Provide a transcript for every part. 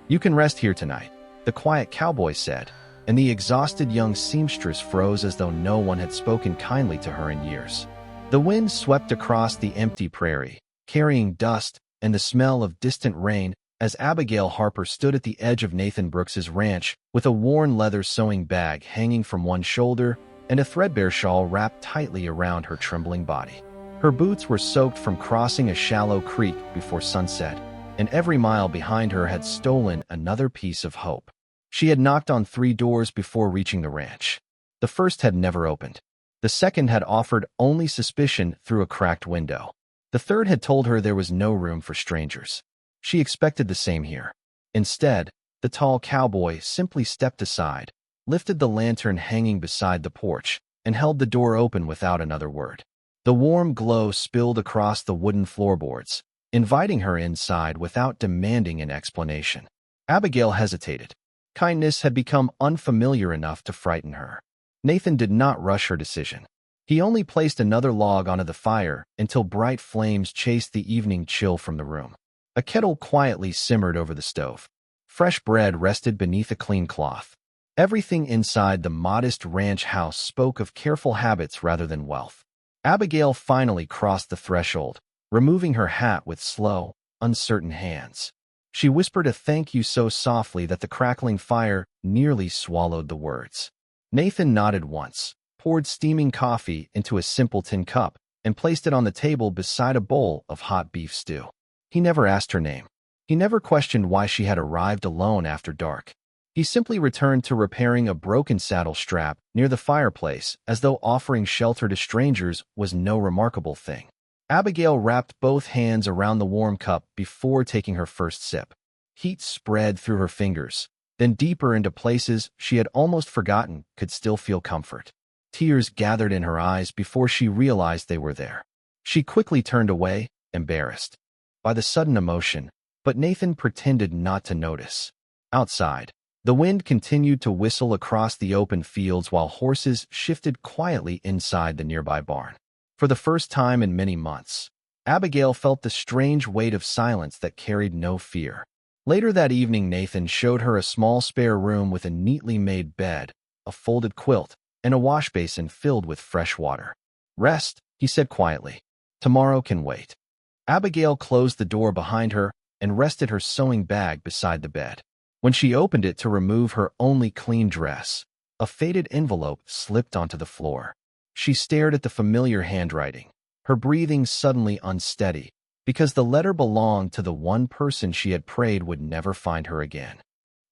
"You can rest here tonight," the quiet cowboy said, and the exhausted young seamstress froze as though no one had spoken kindly to her in years. The wind swept across the empty prairie, carrying dust and the smell of distant rain as Abigail Harper stood at the edge of Nathan Brooks's ranch with a worn leather sewing bag hanging from one shoulder and a threadbare shawl wrapped tightly around her trembling body. Her boots were soaked from crossing a shallow creek before sunset, and every mile behind her had stolen another piece of hope. She had knocked on 3 doors before reaching the ranch. The first had never opened. The second had offered only suspicion through a cracked window. The third had told her there was no room for strangers. She expected the same here. Instead, the tall cowboy simply stepped aside, lifted the lantern hanging beside the porch, and held the door open without another word. The warm glow spilled across the wooden floorboards, inviting her inside without demanding an explanation. Abigail hesitated. Kindness had become unfamiliar enough to frighten her. Nathan did not rush her decision. He only placed another log onto the fire until bright flames chased the evening chill from the room. A kettle quietly simmered over the stove. Fresh bread rested beneath a clean cloth. Everything inside the modest ranch house spoke of careful habits rather than wealth. Abigail finally crossed the threshold, removing her hat with slow, uncertain hands. She whispered a thank you so softly that the crackling fire nearly swallowed the words. Nathan nodded once, poured steaming coffee into a simple tin cup, and placed it on the table beside a bowl of hot beef stew. He never asked her name. He never questioned why she had arrived alone after dark. He simply returned to repairing a broken saddle strap near the fireplace, as though offering shelter to strangers was no remarkable thing. Abigail wrapped both hands around the warm cup before taking her first sip. Heat spread through her fingers, then deeper into places she had almost forgotten could still feel comfort. Tears gathered in her eyes before she realized they were there. She quickly turned away, embarrassed by the sudden emotion, but Nathan pretended not to notice. Outside, the wind continued to whistle across the open fields while horses shifted quietly inside the nearby barn. For the first time in many months, Abigail felt the strange weight of silence that carried no fear. Later that evening, Nathan showed her a small spare room with a neatly made bed, a folded quilt, and a wash basin filled with fresh water. "Rest," he said quietly. "Tomorrow can wait." Abigail closed the door behind her and rested her sewing bag beside the bed. When she opened it to remove her only clean dress, a faded envelope slipped onto the floor. She stared at the familiar handwriting, her breathing suddenly unsteady, because the letter belonged to the one person she had prayed would never find her again.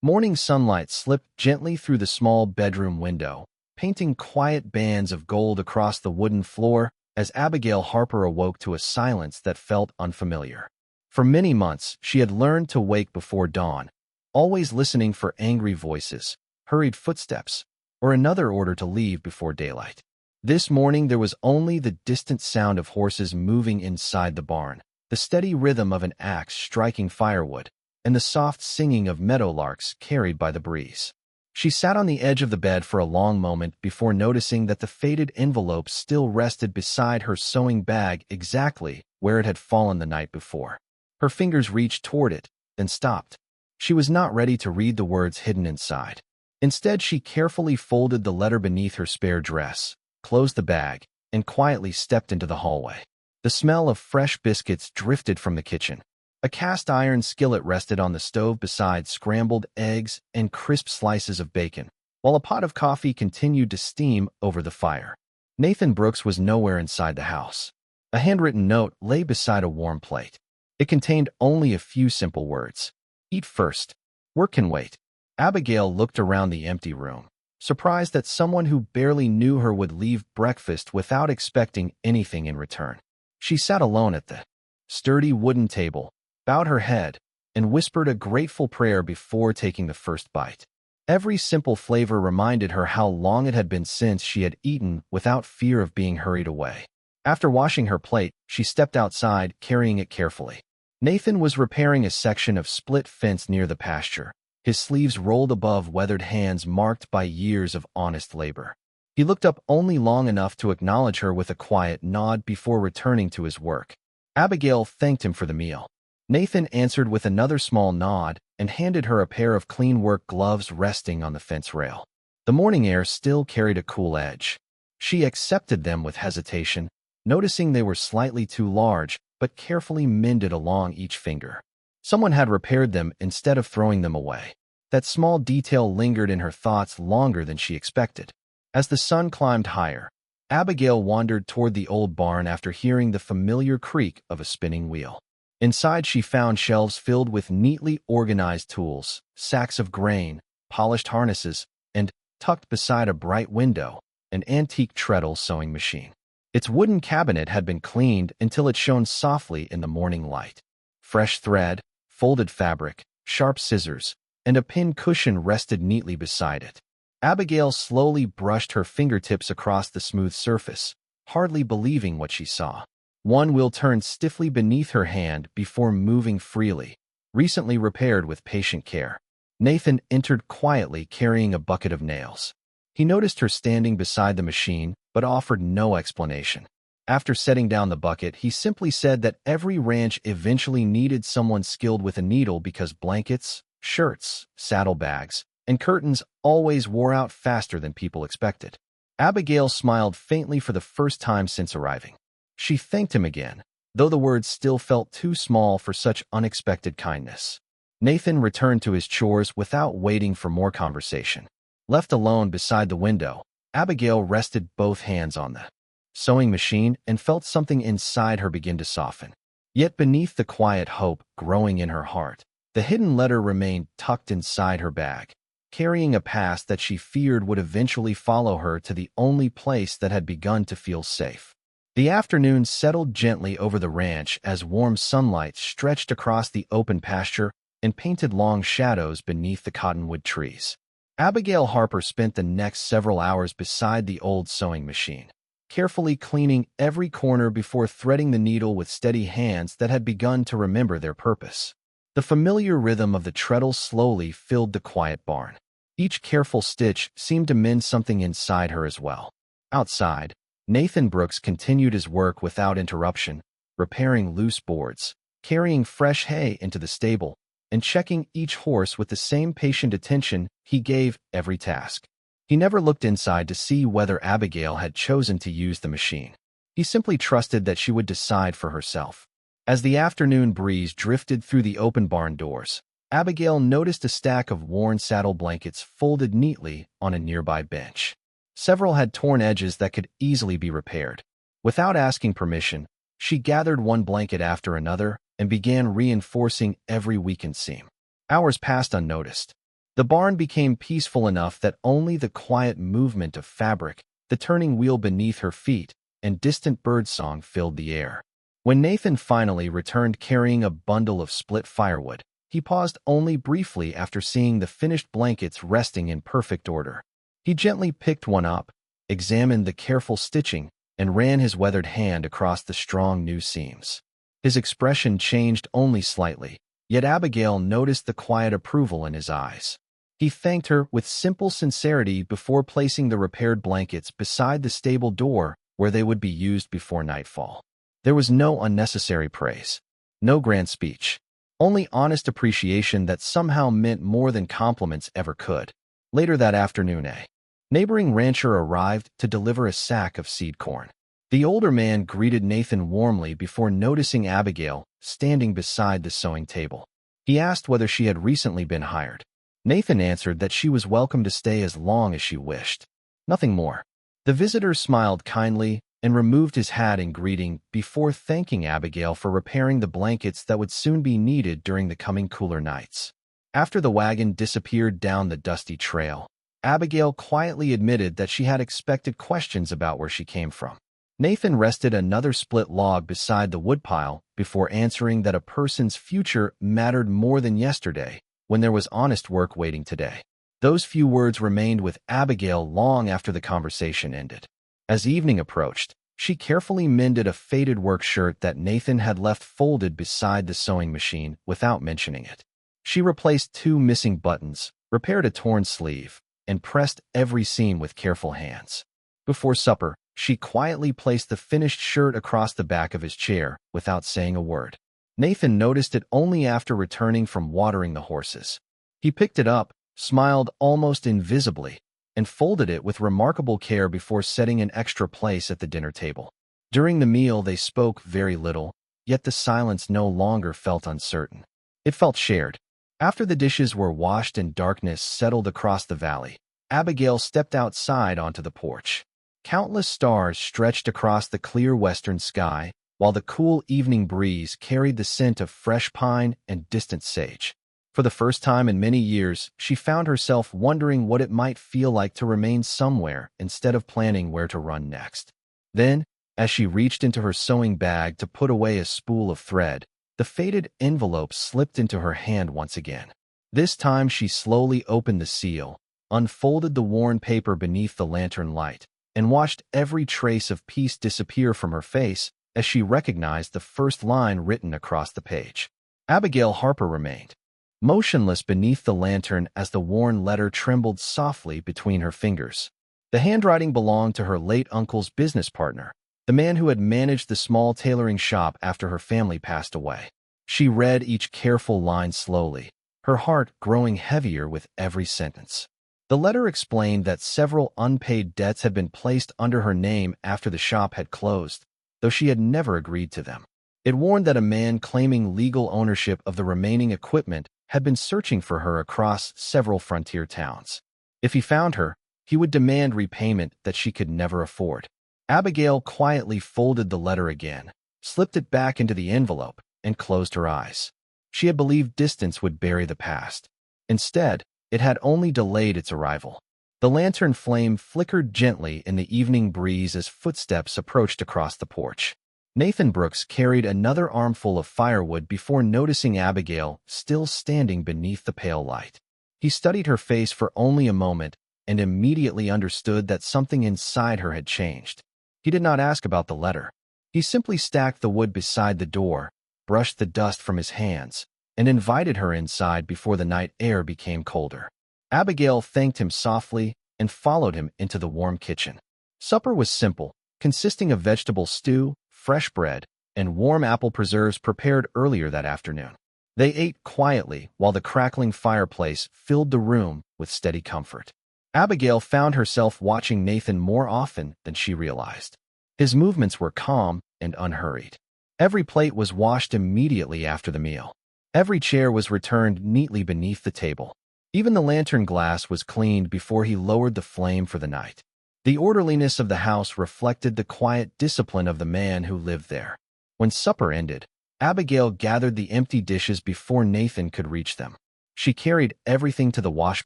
Morning sunlight slipped gently through the small bedroom window, painting quiet bands of gold across the wooden floor as Abigail Harper awoke to a silence that felt unfamiliar. For many months, she had learned to wake before dawn, always listening for angry voices, hurried footsteps, or another order to leave before daylight. This morning there was only the distant sound of horses moving inside the barn, the steady rhythm of an axe striking firewood, and the soft singing of meadowlarks carried by the breeze. She sat on the edge of the bed for a long moment before noticing that the faded envelope still rested beside her sewing bag exactly where it had fallen the night before. Her fingers reached toward it, then stopped. She was not ready to read the words hidden inside. Instead, she carefully folded the letter beneath her spare dress, closed the bag, and quietly stepped into the hallway. The smell of fresh biscuits drifted from the kitchen. A cast-iron skillet rested on the stove beside scrambled eggs and crisp slices of bacon, while a pot of coffee continued to steam over the fire. Nathan Brooks was nowhere inside the house. A handwritten note lay beside a warm plate. It contained only a few simple words. "Eat first. Work can wait." Abigail looked around the empty room, surprised that someone who barely knew her would leave breakfast without expecting anything in return. She sat alone at the sturdy wooden table, bowed her head, and whispered a grateful prayer before taking the first bite. Every simple flavor reminded her how long it had been since she had eaten without fear of being hurried away. After washing her plate, she stepped outside, carrying it carefully. Nathan was repairing a section of split fence near the pasture, his sleeves rolled above weathered hands marked by years of honest labor. He looked up only long enough to acknowledge her with a quiet nod before returning to his work. Abigail thanked him for the meal. Nathan answered with another small nod and handed her a pair of clean work gloves resting on the fence rail. The morning air still carried a cool edge. She accepted them with hesitation, noticing they were slightly too large, but carefully mended along each finger. Someone had repaired them instead of throwing them away. That small detail lingered in her thoughts longer than she expected. As the sun climbed higher, Abigail wandered toward the old barn after hearing the familiar creak of a spinning wheel. Inside, she found shelves filled with neatly organized tools, sacks of grain, polished harnesses, and, tucked beside a bright window, an antique treadle sewing machine. Its wooden cabinet had been cleaned until it shone softly in the morning light. Fresh thread, folded fabric, sharp scissors, and a pin cushion rested neatly beside it. Abigail slowly brushed her fingertips across the smooth surface, hardly believing what she saw. One wheel turned stiffly beneath her hand before moving freely, recently repaired with patient care. Nathan entered quietly carrying a bucket of nails. He noticed her standing beside the machine, but offered no explanation. After setting down the bucket, he simply said that every ranch eventually needed someone skilled with a needle because blankets, shirts, saddlebags, and curtains always wore out faster than people expected. Abigail smiled faintly for the first time since arriving. She thanked him again, though the words still felt too small for such unexpected kindness. Nathan returned to his chores without waiting for more conversation. Left alone beside the window, Abigail rested both hands on the sewing machine and felt something inside her begin to soften. Yet beneath the quiet hope growing in her heart, the hidden letter remained tucked inside her bag, carrying a past that she feared would eventually follow her to the only place that had begun to feel safe. The afternoon settled gently over the ranch as warm sunlight stretched across the open pasture and painted long shadows beneath the cottonwood trees. Abigail Harper spent the next several hours beside the old sewing machine, carefully cleaning every corner before threading the needle with steady hands that had begun to remember their purpose. The familiar rhythm of the treadle slowly filled the quiet barn. Each careful stitch seemed to mend something inside her as well. Outside, Nathan Brooks continued his work without interruption, repairing loose boards, carrying fresh hay into the stable, and checking each horse with the same patient attention he gave every task. He never looked inside to see whether Abigail had chosen to use the machine. He simply trusted that she would decide for herself. As the afternoon breeze drifted through the open barn doors, Abigail noticed a stack of worn saddle blankets folded neatly on a nearby bench. Several had torn edges that could easily be repaired. Without asking permission, she gathered one blanket after another and began reinforcing every weakened seam. Hours passed unnoticed. The barn became peaceful enough that only the quiet movement of fabric, the turning wheel beneath her feet, and distant birdsong filled the air. When Nathan finally returned carrying a bundle of split firewood, he paused only briefly after seeing the finished blankets resting in perfect order. He gently picked one up, examined the careful stitching, and ran his weathered hand across the strong new seams. His expression changed only slightly, yet Abigail noticed the quiet approval in his eyes. He thanked her with simple sincerity before placing the repaired blankets beside the stable door where they would be used before nightfall. There was no unnecessary praise, no grand speech, only honest appreciation that somehow meant more than compliments ever could. Later that afternoon, a neighboring rancher arrived to deliver a sack of seed corn. The older man greeted Nathan warmly before noticing Abigail standing beside the sewing table. He asked whether she had recently been hired. Nathan answered that she was welcome to stay as long as she wished. Nothing more. The visitor smiled kindly and removed his hat in greeting before thanking Abigail for repairing the blankets that would soon be needed during the coming cooler nights. After the wagon disappeared down the dusty trail, Abigail quietly admitted that she had expected questions about where she came from. Nathan rested another split log beside the woodpile before answering that a person's future mattered more than yesterday when there was honest work waiting today. Those few words remained with Abigail long after the conversation ended. As evening approached, she carefully mended a faded work shirt that Nathan had left folded beside the sewing machine without mentioning it. She replaced 2 missing buttons, repaired a torn sleeve, and pressed every seam with careful hands. Before supper, she quietly placed the finished shirt across the back of his chair without saying a word. Nathan noticed it only after returning from watering the horses. He picked it up, smiled almost invisibly, and folded it with remarkable care before setting an extra place at the dinner table. During the meal, they spoke very little, yet the silence no longer felt uncertain. It felt shared. After the dishes were washed and darkness settled across the valley, Abigail stepped outside onto the porch. Countless stars stretched across the clear western sky, while the cool evening breeze carried the scent of fresh pine and distant sage. For the first time in many years, she found herself wondering what it might feel like to remain somewhere instead of planning where to run next. Then, as she reached into her sewing bag to put away a spool of thread, the faded envelope slipped into her hand once again. This time she slowly opened the seal, unfolded the worn paper beneath the lantern light, and watched every trace of peace disappear from her face as she recognized the first line written across the page. Abigail Harper remained motionless beneath the lantern as the worn letter trembled softly between her fingers. The handwriting belonged to her late uncle's business partner, the man who had managed the small tailoring shop after her family passed away. She read each careful line slowly, her heart growing heavier with every sentence. The letter explained that several unpaid debts had been placed under her name after the shop had closed, though she had never agreed to them. It warned that a man claiming legal ownership of the remaining equipment had been searching for her across several frontier towns. If he found her, he would demand repayment that she could never afford. Abigail quietly folded the letter again, slipped it back into the envelope, and closed her eyes. She had believed distance would bury the past. Instead, it had only delayed its arrival. The lantern flame flickered gently in the evening breeze as footsteps approached across the porch. Nathan Brooks carried another armful of firewood before noticing Abigail still standing beneath the pale light. He studied her face for only a moment and immediately understood that something inside her had changed. He did not ask about the letter. He simply stacked the wood beside the door, brushed the dust from his hands, and invited her inside before the night air became colder. Abigail thanked him softly and followed him into the warm kitchen. Supper was simple, consisting of vegetable stew, fresh bread, and warm apple preserves prepared earlier that afternoon. They ate quietly while the crackling fireplace filled the room with steady comfort. Abigail found herself watching Nathan more often than she realized. His movements were calm and unhurried. Every plate was washed immediately after the meal. Every chair was returned neatly beneath the table. Even the lantern glass was cleaned before he lowered the flame for the night. The orderliness of the house reflected the quiet discipline of the man who lived there. When supper ended, Abigail gathered the empty dishes before Nathan could reach them. She carried everything to the wash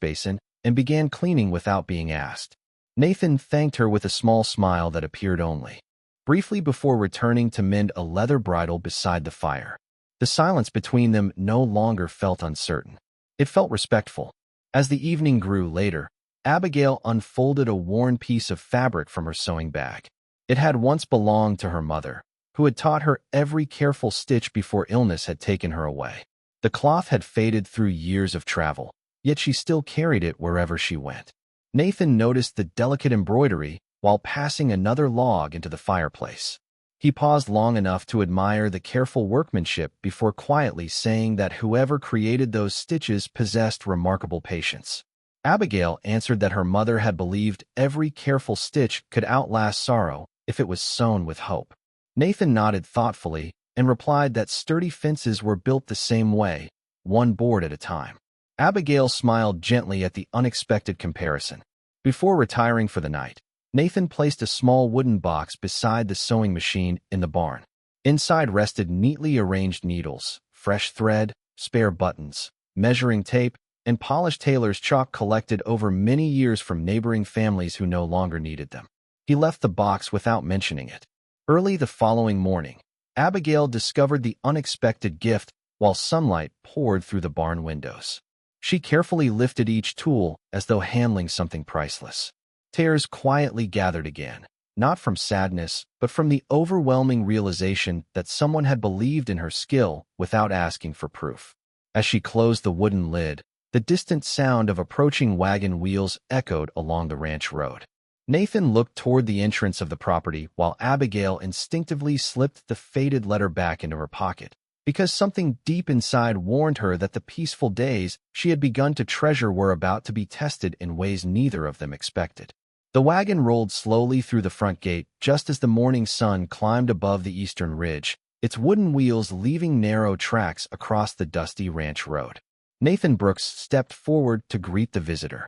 basin and began cleaning without being asked. Nathan thanked her with a small smile that appeared only briefly before returning to mend a leather bridle beside the fire. The silence between them no longer felt uncertain. It felt respectful. As the evening grew later, Abigail unfolded a worn piece of fabric from her sewing bag. It had once belonged to her mother, who had taught her every careful stitch before illness had taken her away. The cloth had faded through years of travel, yet she still carried it wherever she went. Nathan noticed the delicate embroidery while passing another log into the fireplace. He paused long enough to admire the careful workmanship before quietly saying that whoever created those stitches possessed remarkable patience. Abigail answered that her mother had believed every careful stitch could outlast sorrow if it was sewn with hope. Nathan nodded thoughtfully and replied that sturdy fences were built the same way, one board at a time. Abigail smiled gently at the unexpected comparison. Before retiring for the night, Nathan placed a small wooden box beside the sewing machine in the barn. Inside rested neatly arranged needles, fresh thread, spare buttons, measuring tape, and polished tailor's chalk collected over many years from neighboring families who no longer needed them. He left the box without mentioning it. Early the following morning, Abigail discovered the unexpected gift while sunlight poured through the barn windows. She carefully lifted each tool as though handling something priceless. Tears quietly gathered again, not from sadness, but from the overwhelming realization that someone had believed in her skill without asking for proof. As she closed the wooden lid, the distant sound of approaching wagon wheels echoed along the ranch road. Nathan looked toward the entrance of the property while Abigail instinctively slipped the faded letter back into her pocket, because something deep inside warned her that the peaceful days she had begun to treasure were about to be tested in ways neither of them expected. The wagon rolled slowly through the front gate just as the morning sun climbed above the eastern ridge, its wooden wheels leaving narrow tracks across the dusty ranch road. Nathan Brooks stepped forward to greet the visitor,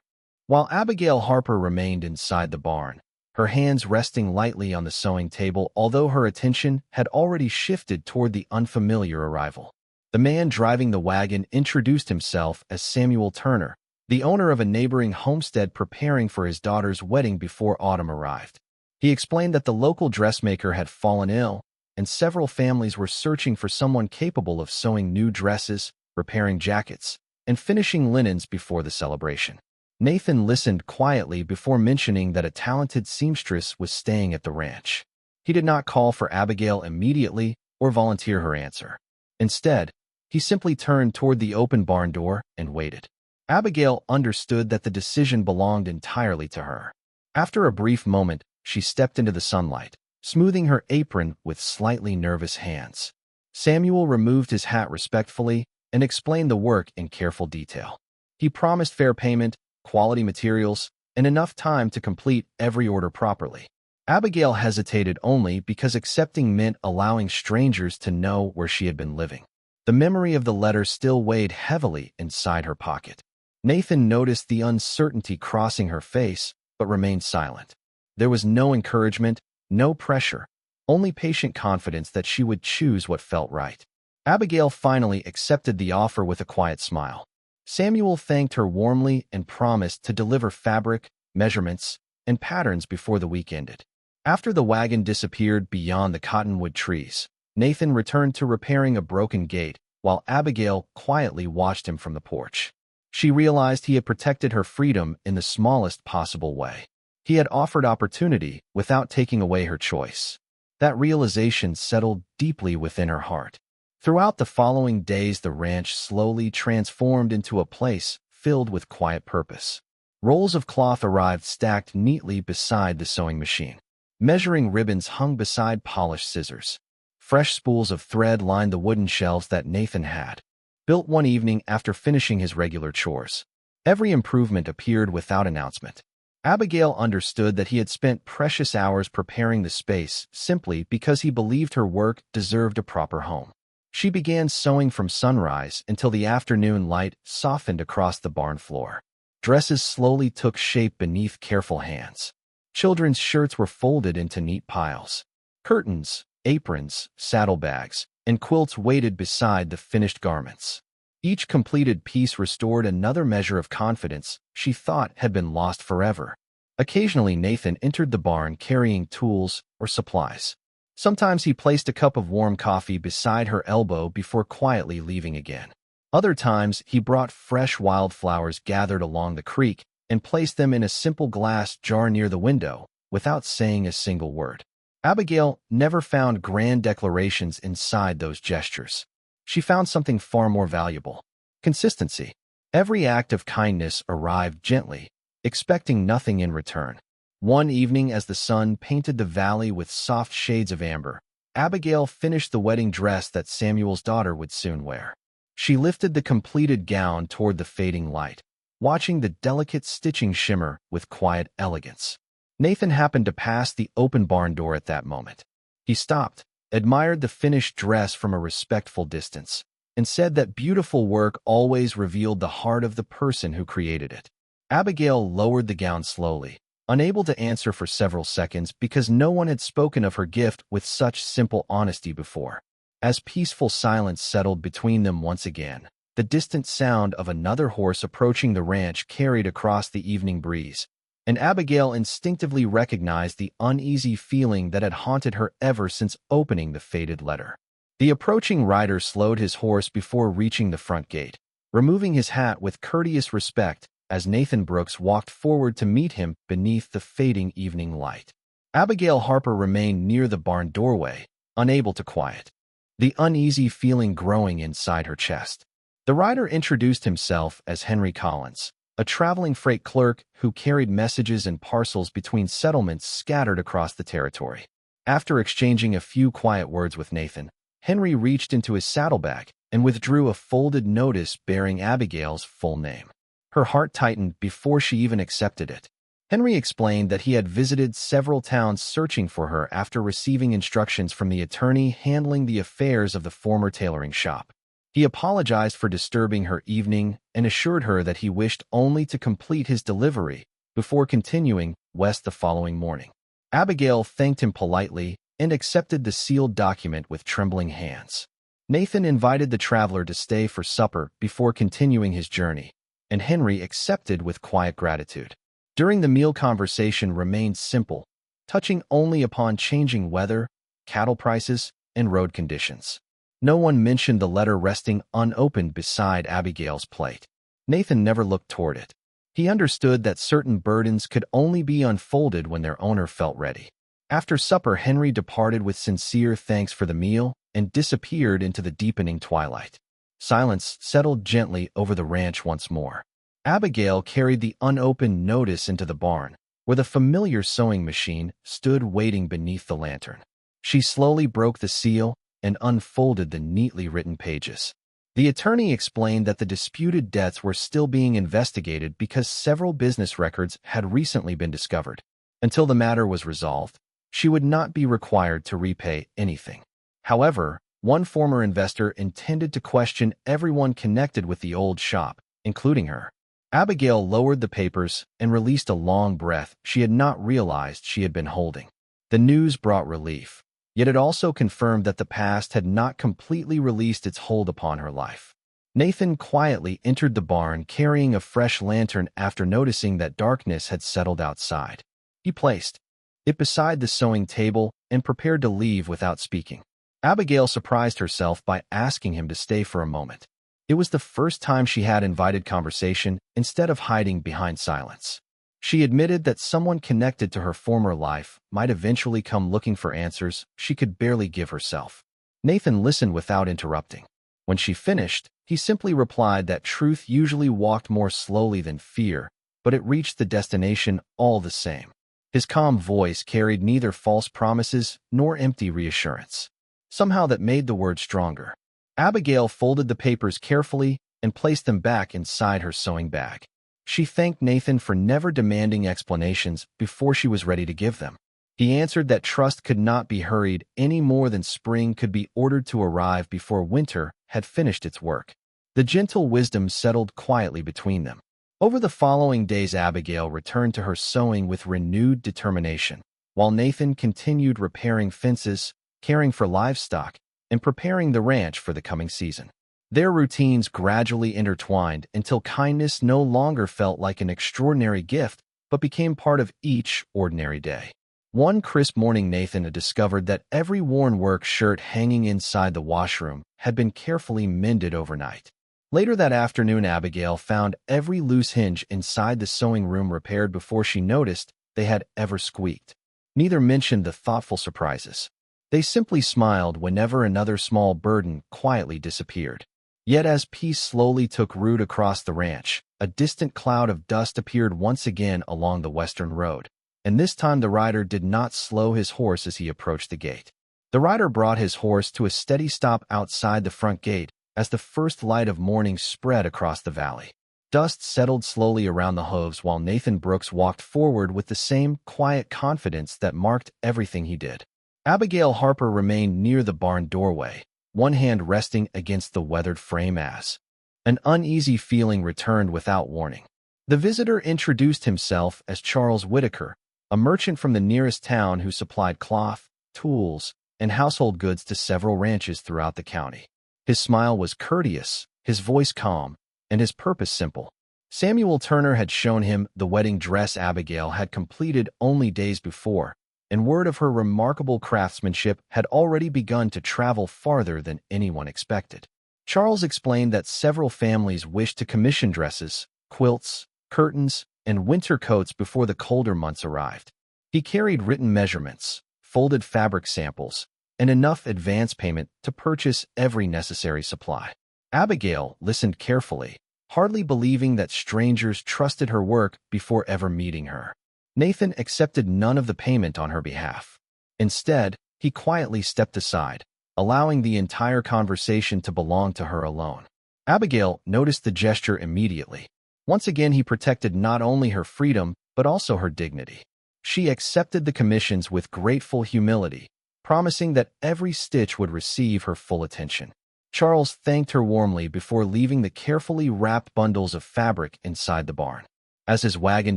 while Abigail Harper remained inside the barn, her hands resting lightly on the sewing table, although her attention had already shifted toward the unfamiliar arrival. The man driving the wagon introduced himself as Samuel Turner, the owner of a neighboring homestead preparing for his daughter's wedding before autumn arrived. He explained that the local dressmaker had fallen ill, and several families were searching for someone capable of sewing new dresses, repairing jackets, and finishing linens before the celebration. Nathan listened quietly before mentioning that a talented seamstress was staying at the ranch. He did not call for Abigail immediately or volunteer her answer. Instead, he simply turned toward the open barn door and waited. Abigail understood that the decision belonged entirely to her. After a brief moment, she stepped into the sunlight, smoothing her apron with slightly nervous hands. Samuel removed his hat respectfully and explained the work in careful detail. He promised fair payment, quality materials, and enough time to complete every order properly. Abigail hesitated only because accepting meant allowing strangers to know where she had been living. The memory of the letter still weighed heavily inside her pocket. Nathan noticed the uncertainty crossing her face, but remained silent. There was no encouragement, no pressure, only patient confidence that she would choose what felt right. Abigail finally accepted the offer with a quiet smile. Samuel thanked her warmly and promised to deliver fabric, measurements, and patterns before the week ended. After the wagon disappeared beyond the cottonwood trees, Nathan returned to repairing a broken gate, while Abigail quietly watched him from the porch. She realized he had protected her freedom in the smallest possible way. He had offered opportunity without taking away her choice. That realization settled deeply within her heart. Throughout the following days, the ranch slowly transformed into a place filled with quiet purpose. Rolls of cloth arrived stacked neatly beside the sewing machine. Measuring ribbons hung beside polished scissors. Fresh spools of thread lined the wooden shelves that Nathan had built one evening after finishing his regular chores. Every improvement appeared without announcement. Abigail understood that he had spent precious hours preparing the space simply because he believed her work deserved a proper home. She began sewing from sunrise until the afternoon light softened across the barn floor. Dresses slowly took shape beneath careful hands. Children's shirts were folded into neat piles. Curtains, aprons, saddlebags, and quilts waited beside the finished garments. Each completed piece restored another measure of confidence she thought had been lost forever. Occasionally, Nathan entered the barn carrying tools or supplies. Sometimes he placed a cup of warm coffee beside her elbow before quietly leaving again. Other times, he brought fresh wildflowers gathered along the creek and placed them in a simple glass jar near the window, without saying a single word. Abigail never found grand declarations inside those gestures. She found something far more valuable: consistency. Every act of kindness arrived gently, expecting nothing in return. One evening, as the sun painted the valley with soft shades of amber, Abigail finished the wedding dress that Samuel's daughter would soon wear. She lifted the completed gown toward the fading light, watching the delicate stitching shimmer with quiet elegance. Nathan happened to pass the open barn door at that moment. He stopped, admired the finished dress from a respectful distance, and said that beautiful work always revealed the heart of the person who created it. Abigail lowered the gown slowly, unable to answer for several seconds because no one had spoken of her gift with such simple honesty before. As peaceful silence settled between them once again, the distant sound of another horse approaching the ranch carried across the evening breeze, and Abigail instinctively recognized the uneasy feeling that had haunted her ever since opening the faded letter. The approaching rider slowed his horse before reaching the front gate, removing his hat with courteous respect as Nathan Brooks walked forward to meet him beneath the fading evening light. Abigail Harper remained near the barn doorway, unable to quiet the uneasy feeling growing inside her chest. The rider introduced himself as Henry Collins, a traveling freight clerk who carried messages and parcels between settlements scattered across the territory. After exchanging a few quiet words with Nathan, Henry reached into his saddlebag and withdrew a folded notice bearing Abigail's full name. Her heart tightened before she even accepted it. Henry explained that he had visited several towns searching for her after receiving instructions from the attorney handling the affairs of the former tailoring shop. He apologized for disturbing her evening and assured her that he wished only to complete his delivery before continuing west the following morning. Abigail thanked him politely and accepted the sealed document with trembling hands. Nathan invited the traveler to stay for supper before continuing his journey, and Henry accepted with quiet gratitude. During the meal, conversation remained simple, touching only upon changing weather, cattle prices, and road conditions. No one mentioned the letter resting unopened beside Abigail's plate. Nathan never looked toward it. He understood that certain burdens could only be unfolded when their owner felt ready. After supper, Henry departed with sincere thanks for the meal and disappeared into the deepening twilight. Silence settled gently over the ranch once more. Abigail carried the unopened notice into the barn, where the familiar sewing machine stood waiting beneath the lantern. She slowly broke the seal and unfolded the neatly written pages. The attorney explained that the disputed debts were still being investigated because several business records had recently been discovered. Until the matter was resolved, she would not be required to repay anything. However, one former investor intended to question everyone connected with the old shop, including her. Abigail lowered the papers and released a long breath she had not realized she had been holding. The news brought relief, yet it also confirmed that the past had not completely released its hold upon her life. Nathan quietly entered the barn carrying a fresh lantern after noticing that darkness had settled outside. He placed it beside the sewing table and prepared to leave without speaking. Abigail surprised herself by asking him to stay for a moment. It was the first time she had invited conversation instead of hiding behind silence. She admitted that someone connected to her former life might eventually come looking for answers she could barely give herself. Nathan listened without interrupting. When she finished, he simply replied that truth usually walked more slowly than fear, but it reached the destination all the same. His calm voice carried neither false promises nor empty reassurance. Somehow that made the word stronger. Abigail folded the papers carefully and placed them back inside her sewing bag. She thanked Nathan for never demanding explanations before she was ready to give them. He answered that trust could not be hurried any more than spring could be ordered to arrive before winter had finished its work. The gentle wisdom settled quietly between them. Over the following days, Abigail returned to her sewing with renewed determination, while Nathan continued repairing fences, caring for livestock, and preparing the ranch for the coming season. Their routines gradually intertwined until kindness no longer felt like an extraordinary gift, but became part of each ordinary day. One crisp morning, Nathan had discovered that every worn work shirt hanging inside the washroom had been carefully mended overnight. Later that afternoon, Abigail found every loose hinge inside the sewing room repaired before she noticed they had ever squeaked. Neither mentioned the thoughtful surprises. They simply smiled whenever another small burden quietly disappeared. Yet as peace slowly took root across the ranch, a distant cloud of dust appeared once again along the western road, and this time the rider did not slow his horse as he approached the gate. The rider brought his horse to a steady stop outside the front gate as the first light of morning spread across the valley. Dust settled slowly around the hooves while Nathan Brooks walked forward with the same quiet confidence that marked everything he did. Abigail Harper remained near the barn doorway, one hand resting against the weathered frame as an uneasy feeling returned without warning. The visitor introduced himself as Charles Whitaker, a merchant from the nearest town who supplied cloth, tools, and household goods to several ranches throughout the county. His smile was courteous, his voice calm, and his purpose simple. Samuel Turner had shown him the wedding dress Abigail had completed only days before, and word of her remarkable craftsmanship had already begun to travel farther than anyone expected. Charles explained that several families wished to commission dresses, quilts, curtains, and winter coats before the colder months arrived. He carried written measurements, folded fabric samples, and enough advance payment to purchase every necessary supply. Abigail listened carefully, hardly believing that strangers trusted her work before ever meeting her. Nathan accepted none of the payment on her behalf. Instead, he quietly stepped aside, allowing the entire conversation to belong to her alone. Abigail noticed the gesture immediately. Once again, he protected not only her freedom, but also her dignity. She accepted the commissions with grateful humility, promising that every stitch would receive her full attention. Charles thanked her warmly before leaving the carefully wrapped bundles of fabric inside the barn. As his wagon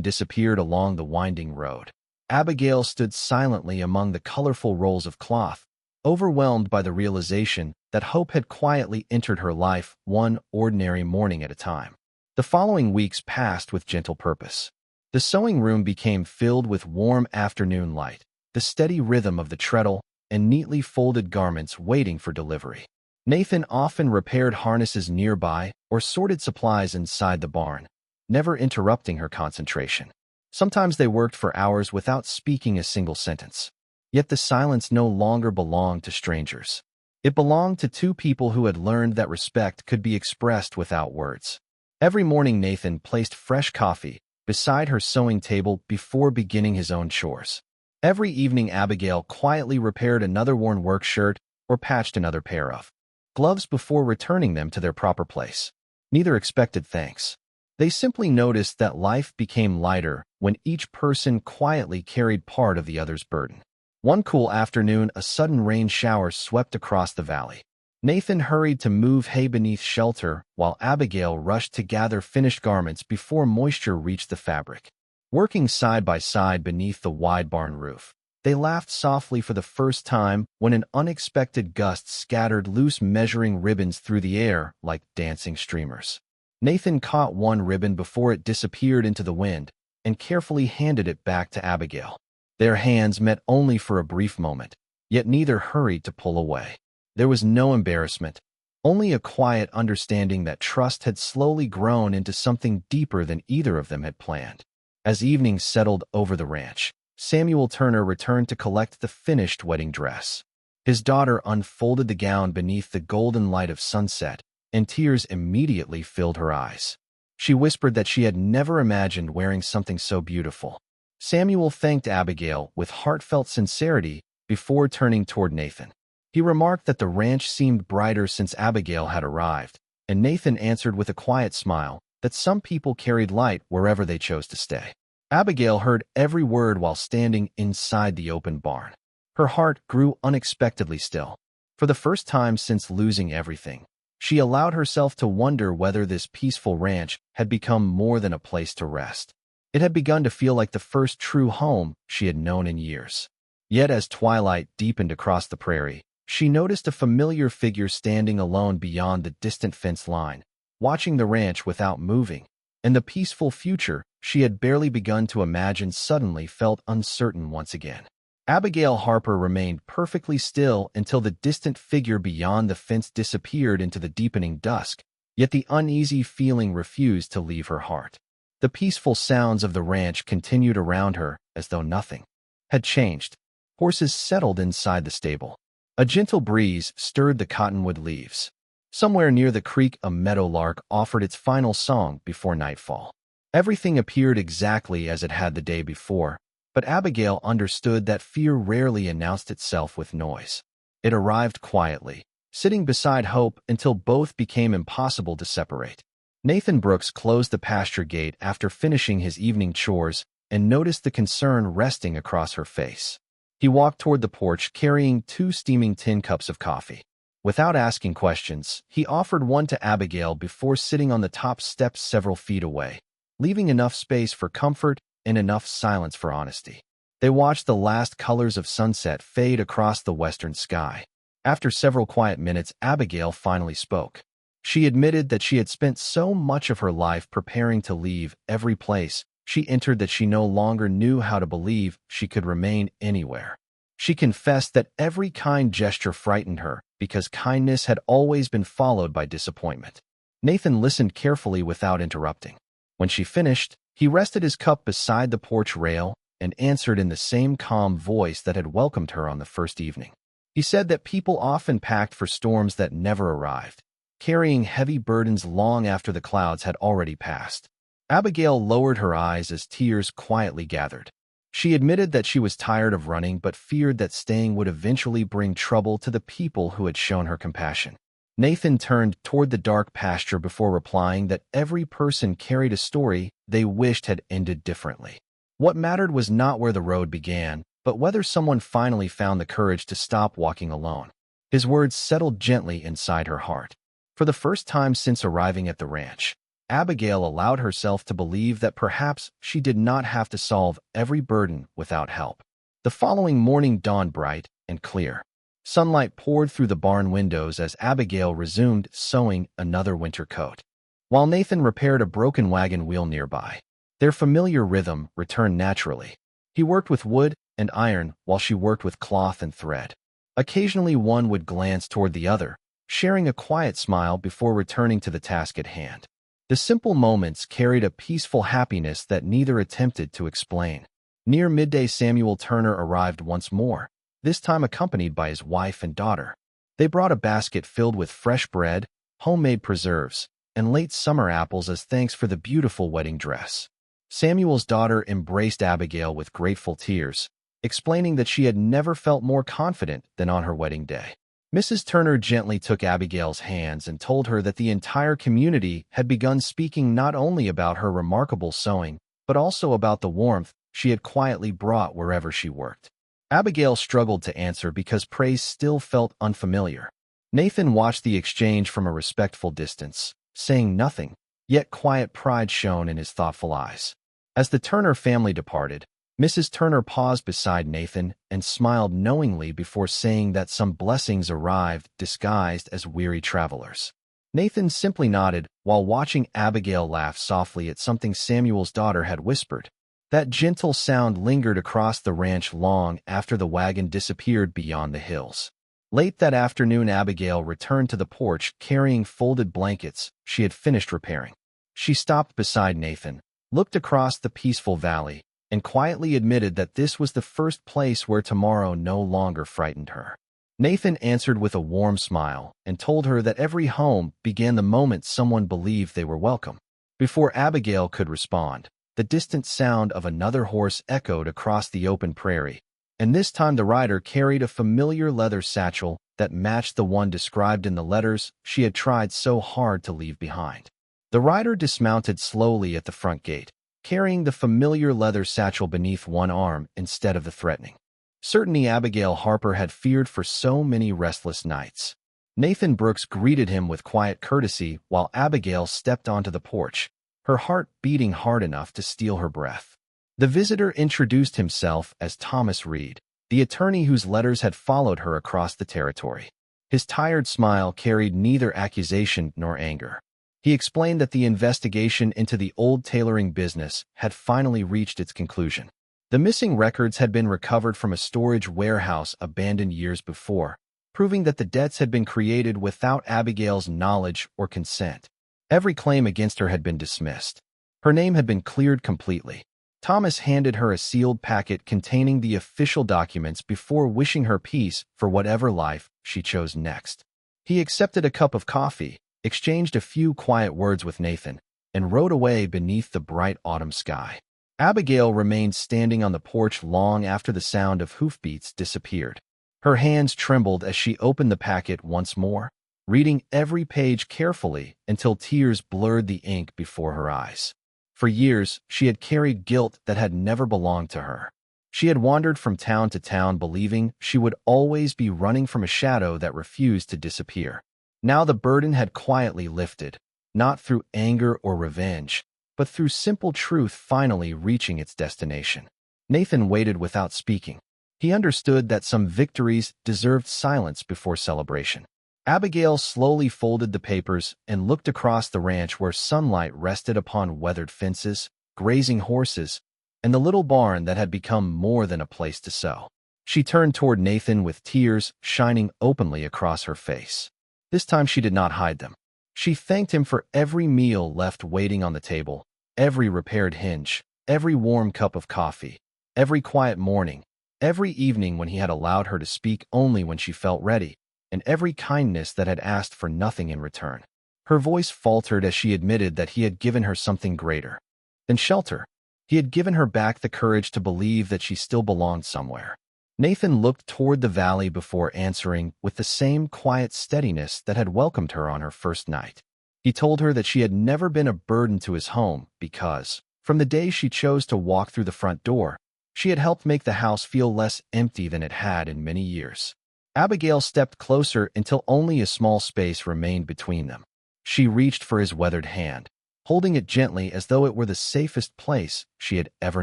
disappeared along the winding road, Abigail stood silently among the colorful rolls of cloth, overwhelmed by the realization that hope had quietly entered her life one ordinary morning at a time. The following weeks passed with gentle purpose. The sewing room became filled with warm afternoon light, the steady rhythm of the treadle, and neatly folded garments waiting for delivery. Nathan often repaired harnesses nearby or sorted supplies inside the barn, never interrupting her concentration. Sometimes they worked for hours without speaking a single sentence. Yet the silence no longer belonged to strangers. It belonged to two people who had learned that respect could be expressed without words. Every morning Nathan placed fresh coffee beside her sewing table before beginning his own chores. Every evening Abigail quietly repaired another worn work shirt or patched another pair of gloves before returning them to their proper place. Neither expected thanks. They simply noticed that life became lighter when each person quietly carried part of the other's burden. One cool afternoon, a sudden rain shower swept across the valley. Nathan hurried to move hay beneath shelter, while Abigail rushed to gather finished garments before moisture reached the fabric. Working side by side beneath the wide barn roof, they laughed softly for the first time when an unexpected gust scattered loose measuring ribbons through the air like dancing streamers. Nathan caught one ribbon before it disappeared into the wind and carefully handed it back to Abigail. Their hands met only for a brief moment, yet neither hurried to pull away. There was no embarrassment, only a quiet understanding that trust had slowly grown into something deeper than either of them had planned. As evening settled over the ranch, Samuel Turner returned to collect the finished wedding dress. His daughter unfolded the gown beneath the golden light of sunset, and tears immediately filled her eyes. She whispered that she had never imagined wearing something so beautiful. Samuel thanked Abigail with heartfelt sincerity before turning toward Nathan. He remarked that the ranch seemed brighter since Abigail had arrived, and Nathan answered with a quiet smile that some people carried light wherever they chose to stay. Abigail heard every word while standing inside the open barn. Her heart grew unexpectedly still. For the first time since losing everything, she allowed herself to wonder whether this peaceful ranch had become more than a place to rest. It had begun to feel like the first true home she had known in years. Yet as twilight deepened across the prairie, she noticed a familiar figure standing alone beyond the distant fence line, watching the ranch without moving, and the peaceful future she had barely begun to imagine suddenly felt uncertain once again. Abigail Harper remained perfectly still until the distant figure beyond the fence disappeared into the deepening dusk, yet the uneasy feeling refused to leave her heart. The peaceful sounds of the ranch continued around her as though nothing had changed. Horses settled inside the stable. A gentle breeze stirred the cottonwood leaves. Somewhere near the creek, a meadowlark offered its final song before nightfall. Everything appeared exactly as it had the day before, but Abigail understood that fear rarely announced itself with noise. It arrived quietly, sitting beside hope until both became impossible to separate. Nathan Brooks closed the pasture gate after finishing his evening chores and noticed the concern resting across her face. He walked toward the porch carrying 2 steaming tin cups of coffee. Without asking questions, he offered one to Abigail before sitting on the top steps several feet away, leaving enough space for comfort and enough silence for honesty. They watched the last colors of sunset fade across the western sky. After several quiet minutes, Abigail finally spoke. She admitted that she had spent so much of her life preparing to leave every place she entered that she no longer knew how to believe she could remain anywhere. She confessed that every kind gesture frightened her because kindness had always been followed by disappointment. Nathan listened carefully without interrupting. When she finished, he rested his cup beside the porch rail and answered in the same calm voice that had welcomed her on the first evening. He said that people often packed for storms that never arrived, carrying heavy burdens long after the clouds had already passed. Abigail lowered her eyes as tears quietly gathered. She admitted that she was tired of running but feared that staying would eventually bring trouble to the people who had shown her compassion. Nathan turned toward the dark pasture before replying that every person carried a story they wished had ended differently. What mattered was not where the road began, but whether someone finally found the courage to stop walking alone. His words settled gently inside her heart. For the first time since arriving at the ranch, Abigail allowed herself to believe that perhaps she did not have to solve every burden without help. The following morning dawned bright and clear. Sunlight poured through the barn windows as Abigail resumed sewing another winter coat, while Nathan repaired a broken wagon wheel nearby. Their familiar rhythm returned naturally. He worked with wood and iron while she worked with cloth and thread. Occasionally one would glance toward the other, sharing a quiet smile before returning to the task at hand. The simple moments carried a peaceful happiness that neither attempted to explain. Near midday, Samuel Turner arrived once more, this time accompanied by his wife and daughter. They brought a basket filled with fresh bread, homemade preserves, and late summer apples as thanks for the beautiful wedding dress. Samuel's daughter embraced Abigail with grateful tears, explaining that she had never felt more confident than on her wedding day. Mrs. Turner gently took Abigail's hands and told her that the entire community had begun speaking not only about her remarkable sewing, but also about the warmth she had quietly brought wherever she worked. Abigail struggled to answer because praise still felt unfamiliar. Nathan watched the exchange from a respectful distance, saying nothing, yet quiet pride shone in his thoughtful eyes. As the Turner family departed, Mrs. Turner paused beside Nathan and smiled knowingly before saying that some blessings arrived disguised as weary travelers. Nathan simply nodded while watching Abigail laugh softly at something Samuel's daughter had whispered. That gentle sound lingered across the ranch long after the wagon disappeared beyond the hills. Late that afternoon, Abigail returned to the porch carrying folded blankets she had finished repairing. She stopped beside Nathan, looked across the peaceful valley, and quietly admitted that this was the first place where tomorrow no longer frightened her. Nathan answered with a warm smile and told her that every home began the moment someone believed they were welcome. Before Abigail could respond, the distant sound of another horse echoed across the open prairie, and this time the rider carried a familiar leather satchel that matched the one described in the letters she had tried so hard to leave behind. The rider dismounted slowly at the front gate, carrying the familiar leather satchel beneath one arm instead of the threatening certainty Abigail Harper had feared for so many restless nights. Nathan Brooks greeted him with quiet courtesy while Abigail stepped onto the porch, her heart beating hard enough to steal her breath. The visitor introduced himself as Thomas Reed, the attorney whose letters had followed her across the territory. His tired smile carried neither accusation nor anger. He explained that the investigation into the old tailoring business had finally reached its conclusion. The missing records had been recovered from a storage warehouse abandoned years before, proving that the debts had been created without Abigail's knowledge or consent. Every claim against her had been dismissed. Her name had been cleared completely. Thomas handed her a sealed packet containing the official documents before wishing her peace for whatever life she chose next. He accepted a cup of coffee, exchanged a few quiet words with Nathan, and rode away beneath the bright autumn sky. Abigail remained standing on the porch long after the sound of hoofbeats disappeared. Her hands trembled as she opened the packet once more, reading every page carefully until tears blurred the ink before her eyes. For years, she had carried guilt that had never belonged to her. She had wandered from town to town believing she would always be running from a shadow that refused to disappear. Now the burden had quietly lifted, not through anger or revenge, but through simple truth finally reaching its destination. Nathan waited without speaking. He understood that some victories deserved silence before celebration. Abigail slowly folded the papers and looked across the ranch where sunlight rested upon weathered fences, grazing horses, and the little barn that had become more than a place to sew. She turned toward Nathan with tears shining openly across her face. This time she did not hide them. She thanked him for every meal left waiting on the table, every repaired hinge, every warm cup of coffee, every quiet morning, every evening when he had allowed her to speak only when she felt ready, and every kindness that had asked for nothing in return. Her voice faltered as she admitted that he had given her something greater than shelter. He had given her back the courage to believe that she still belonged somewhere. Nathan looked toward the valley before answering with the same quiet steadiness that had welcomed her on her first night. He told her that she had never been a burden to his home because, from the day she chose to walk through the front door, she had helped make the house feel less empty than it had in many years. Abigail stepped closer until only a small space remained between them. She reached for his weathered hand, holding it gently as though it were the safest place she had ever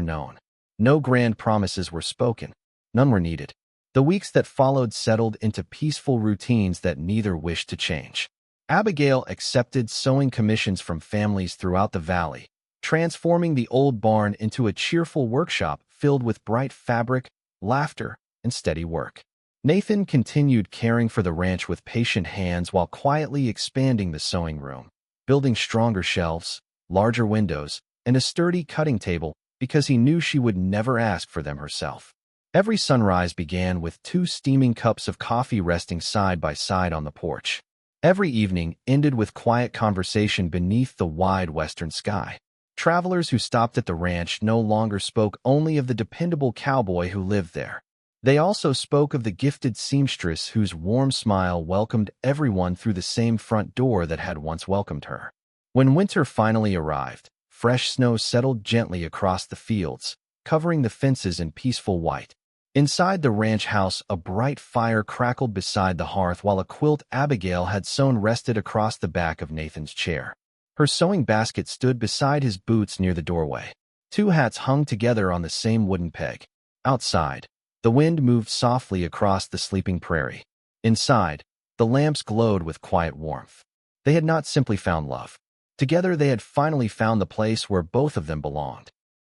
known. No grand promises were spoken. None were needed. The weeks that followed settled into peaceful routines that neither wished to change. Abigail accepted sewing commissions from families throughout the valley, transforming the old barn into a cheerful workshop filled with bright fabric, laughter, and steady work. Nathan continued caring for the ranch with patient hands while quietly expanding the sewing room, building stronger shelves, larger windows, and a sturdy cutting table because he knew she would never ask for them herself. Every sunrise began with 2 steaming cups of coffee resting side by side on the porch. Every evening ended with quiet conversation beneath the wide western sky. Travelers who stopped at the ranch no longer spoke only of the dependable cowboy who lived there. They also spoke of the gifted seamstress whose warm smile welcomed everyone through the same front door that had once welcomed her. When winter finally arrived, fresh snow settled gently across the fields, covering the fences in peaceful white. Inside the ranch house, a bright fire crackled beside the hearth while a quilt Abigail had sewn rested across the back of Nathan's chair. Her sewing basket stood beside his boots near the doorway. 2 hats hung together on the same wooden peg. Outside, the wind moved softly across the sleeping prairie. Inside, the lamps glowed with quiet warmth. They had not simply found love. Together they had finally found the place where both of them belonged.